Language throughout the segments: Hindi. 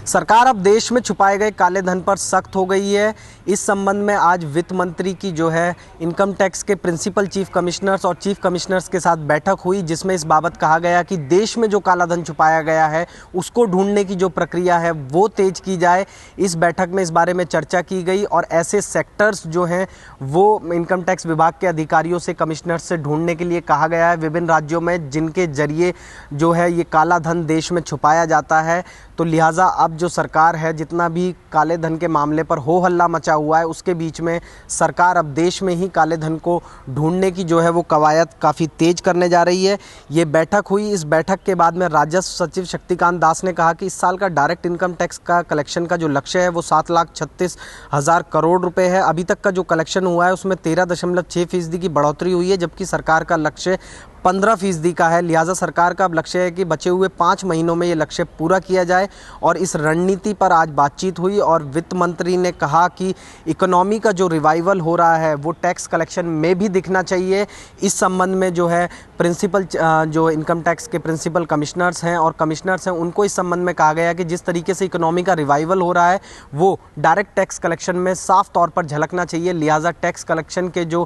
सरकार अब देश में छुपाए गए काले धन पर सख्त हो गई है। इस संबंध में आज वित्त मंत्री की जो है इनकम टैक्स के प्रिंसिपल चीफ कमिश्नर्स और चीफ कमिश्नर्स के साथ बैठक हुई, जिसमें इस बाबत कहा गया कि देश में जो काला धन छुपाया गया है उसको ढूंढने की जो प्रक्रिया है वो तेज की जाए। इस बैठक में इस बारे में चर्चा की गई और ऐसे सेक्टर्स जो हैं वो इनकम टैक्स विभाग के अधिकारियों से, कमिश्नर्स से ढूंढने के लिए कहा गया है विभिन्न राज्यों में, जिनके जरिए जो है ये काला धन देश में छुपाया जाता है। तो लिहाजा अब जो सरकार है, जितना भी काले धन के मामले पर हो हल्ला मचा हुआ है, उसके बीच में सरकार अब देश में ही काले धन को ढूंढने की जो है वो कवायद काफ़ी तेज करने जा रही है। ये बैठक हुई। इस बैठक के बाद में राजस्व सचिव शक्तिकांत दास ने कहा कि इस साल का डायरेक्ट इनकम टैक्स का कलेक्शन का जो लक्ष्य है वो 7,36,000 करोड़ रुपए है। अभी तक का जो कलेक्शन हुआ है उसमें 13.6% की बढ़ोतरी हुई है, जबकि सरकार का लक्ष्य 15% का है। लिहाजा सरकार का अब लक्ष्य है कि बचे हुए 5 महीनों में ये लक्ष्य पूरा किया जाए और इस रणनीति पर आज बातचीत हुई और वित्त मंत्री ने कहा कि इकोनॉमी का जो रिवाइवल हो रहा है वो टैक्स कलेक्शन में भी दिखना चाहिए। इस संबंध में जो है प्रिंसिपल जो इनकम टैक्स के प्रिंसिपल कमिश्नर्स हैं और कमिश्नर्स हैं, उनको इस संबंध में कहा गया कि जिस तरीके से इकोनॉमी का रिवाइवल हो रहा है वो डायरेक्ट टैक्स कलेक्शन में साफ तौर पर झलकना चाहिए। लिहाजा टैक्स कलेक्शन के जो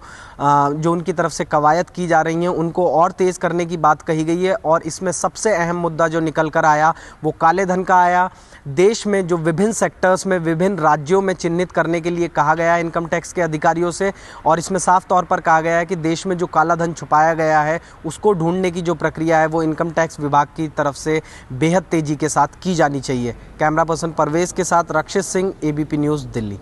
उनकी तरफ से कवायद की जा रही हैं उनको और तेज़ करने की बात कही गई है। और इसमें सबसे अहम मुद्दा जो निकल कर आया वो काले धन का आया। देश में जो विभिन्न सेक्टर्स में विभिन्न राज्यों में चिन्हित करने के लिए कहा गया है इनकम टैक्स के अधिकारियों से, और इसमें साफ तौर पर कहा गया है कि देश में जो काला धन छुपाया गया है उसको ढूंढने की जो प्रक्रिया है वो इनकम टैक्स विभाग की तरफ से बेहद तेज़ी के साथ की जानी चाहिए। कैमरा पर्सन परवेज़ के साथ रक्षित सिंह, एबीपी न्यूज़, दिल्ली।